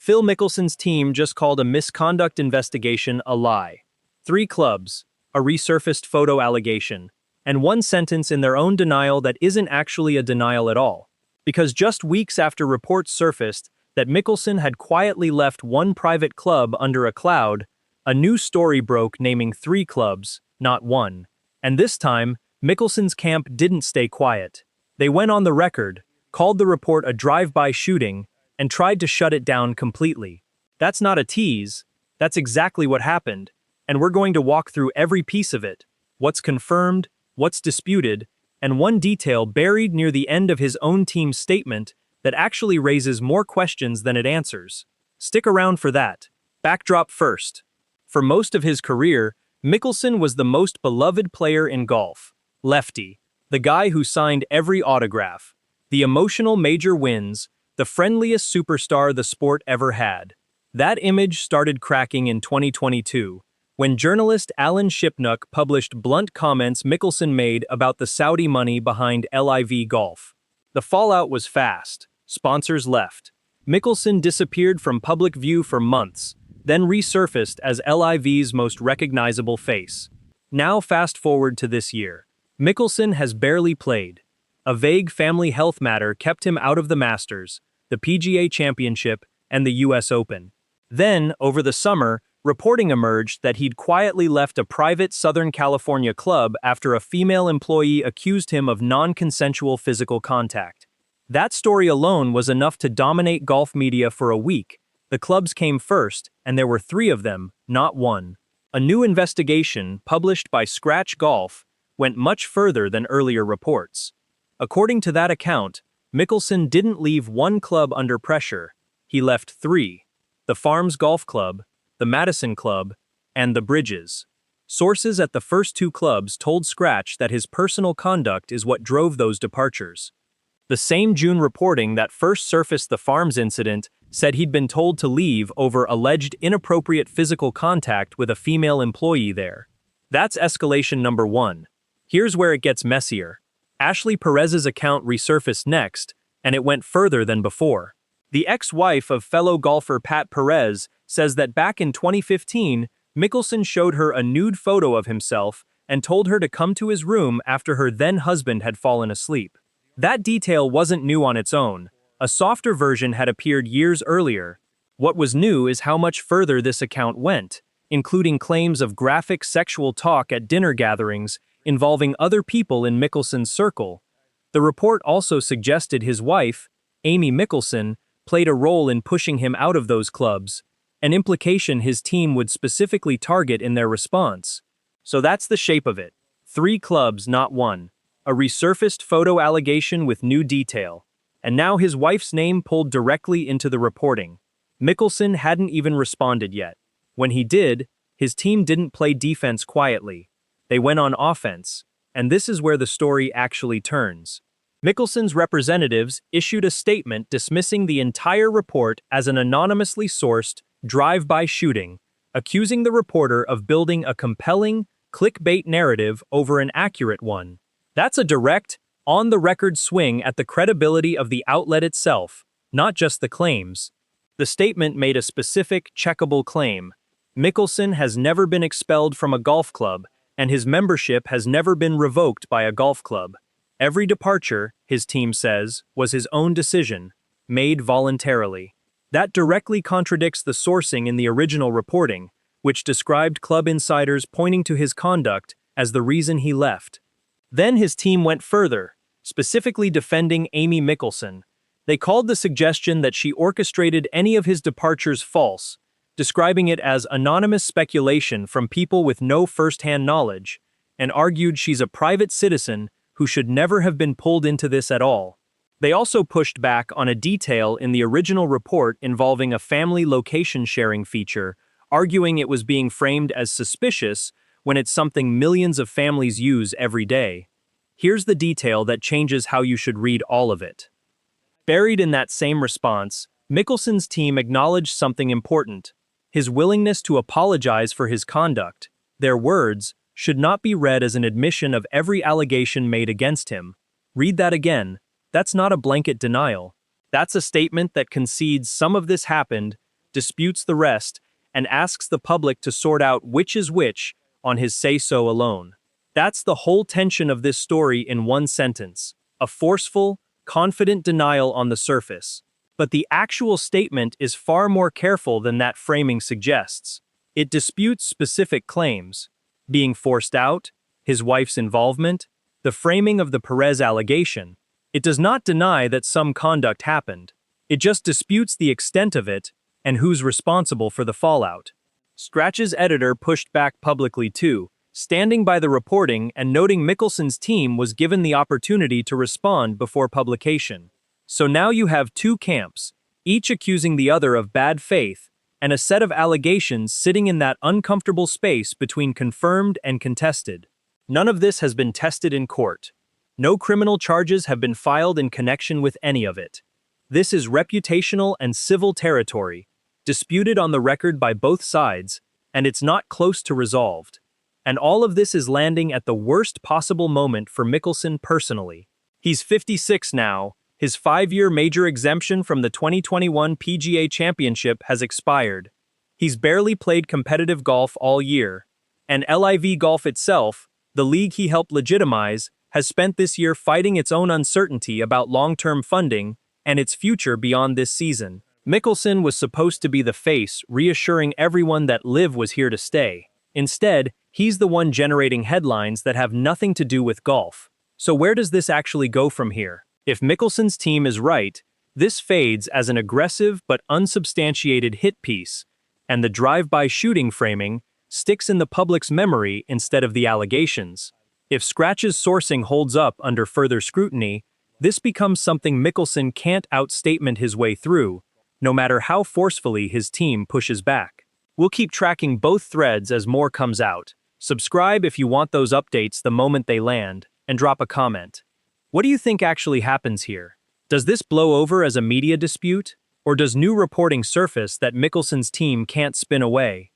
Phil Mickelson's team just called a misconduct investigation a lie. 3 clubs, a resurfaced photo allegation, and 1 sentence in their own denial that isn't actually a denial at all. Because just weeks after reports surfaced that Mickelson had quietly left 1 private club under a cloud, a new story broke naming 3 clubs, not 1. And this time, Mickelson's camp didn't stay quiet. They went on the record, called the report a drive-by shooting, and tried to shut it down completely. That's not a tease, that's exactly what happened, and we're going to walk through every piece of it, what's confirmed, what's disputed, and one detail buried near the end of his own team's statement that actually raises more questions than it answers. Stick around for that. Backdrop first. For most of his career, Mickelson was the most beloved player in golf. Lefty, the guy who signed every autograph, the emotional major wins, the friendliest superstar the sport ever had. That image started cracking in 2022, when journalist Alan Shipnuck published blunt comments Mickelson made about the Saudi money behind LIV Golf. The fallout was fast. Sponsors left. Mickelson disappeared from public view for months, then resurfaced as LIV's most recognizable face. Now fast forward to this year. Mickelson has barely played. A vague family health matter kept him out of the Masters, the PGA Championship, and the US Open. Then, over the summer, reporting emerged that he'd quietly left a private Southern California club after a female employee accused him of non-consensual physical contact. That story alone was enough to dominate golf media for a week. The clubs came first, and there were 3 of them, not 1. A new investigation, published by Scratch Golf, went much further than earlier reports. According to that account, Mickelson didn't leave 1 club under pressure. He left 3: the Farms Golf Club, the Madison Club, and the Bridges. Sources at the first 2 clubs told Scratch that his personal conduct is what drove those departures. The same June reporting that first surfaced the Farms incident said he'd been told to leave over alleged inappropriate physical contact with a female employee there. That's escalation number 1. Here's where it gets messier. Ashley Perez's account resurfaced next, and it went further than before. The ex-wife of fellow golfer Pat Perez says that back in 2015, Mickelson showed her a nude photo of himself and told her to come to his room after her then-husband had fallen asleep. That detail wasn't new on its own. A softer version had appeared years earlier. What was new is how much further this account went, including claims of graphic sexual talk at dinner gatherings involving other people in Mickelson's circle. The report also suggested his wife, Amy Mickelson, played a role in pushing him out of those clubs, an implication his team would specifically target in their response. So that's the shape of it. 3 clubs, not 1. A resurfaced photo allegation with new detail. And now his wife's name pulled directly into the reporting. Mickelson hadn't even responded yet. When he did, his team didn't play defense quietly. They went on offense, and this is where the story actually turns. Mickelson's representatives issued a statement dismissing the entire report as an anonymously sourced, drive-by shooting, accusing the reporter of building a compelling, clickbait narrative over an accurate one. That's a direct, on-the-record swing at the credibility of the outlet itself, not just the claims. The statement made a specific, checkable claim. Mickelson has never been expelled from a golf club, and his membership has never been revoked by a golf club. Every departure, his team says, was his own decision, made voluntarily. That directly contradicts the sourcing in the original reporting, which described club insiders pointing to his conduct as the reason he left. Then his team went further, specifically defending Amy Mickelson. They called the suggestion that she orchestrated any of his departures false, describing it as anonymous speculation from people with no first-hand knowledge, and argued she's a private citizen who should never have been pulled into this at all. They also pushed back on a detail in the original report involving a family location sharing feature, arguing it was being framed as suspicious when it's something millions of families use every day. Here's the detail that changes how you should read all of it. Buried in that same response, Mickelson's team acknowledged something important: his willingness to apologize for his conduct. Their words should not be read as an admission of every allegation made against him. Read that again. That's not a blanket denial. That's a statement that concedes some of this happened, disputes the rest, and asks the public to sort out which is which on his say-so alone. That's the whole tension of this story in one sentence: a forceful, confident denial on the surface. But the actual statement is far more careful than that framing suggests. It disputes specific claims: being forced out, his wife's involvement, the framing of the Perez allegation. It does not deny that some conduct happened. It just disputes the extent of it and who's responsible for the fallout. Scratch's editor pushed back publicly too, standing by the reporting and noting Mickelson's team was given the opportunity to respond before publication. So now you have two camps, each accusing the other of bad faith, and a set of allegations sitting in that uncomfortable space between confirmed and contested. None of this has been tested in court. No criminal charges have been filed in connection with any of it. This is reputational and civil territory, disputed on the record by both sides, and it's not close to resolved. And all of this is landing at the worst possible moment for Mickelson personally. He's 56 now. His 5-year major exemption from the 2021 PGA Championship has expired. He's barely played competitive golf all year. And LIV Golf itself, the league he helped legitimize, has spent this year fighting its own uncertainty about long-term funding and its future beyond this season. Mickelson was supposed to be the face, reassuring everyone that LIV was here to stay. Instead, he's the one generating headlines that have nothing to do with golf. So where does this actually go from here? If Mickelson's team is right, this fades as an aggressive but unsubstantiated hit piece, and the drive-by shooting framing sticks in the public's memory instead of the allegations. If Scratch's sourcing holds up under further scrutiny, this becomes something Mickelson can't outstatement his way through, no matter how forcefully his team pushes back. We'll keep tracking both threads as more comes out. Subscribe if you want those updates the moment they land, and drop a comment. What do you think actually happens here? Does this blow over as a media dispute, or does new reporting surface that Mickelson's team can't spin away?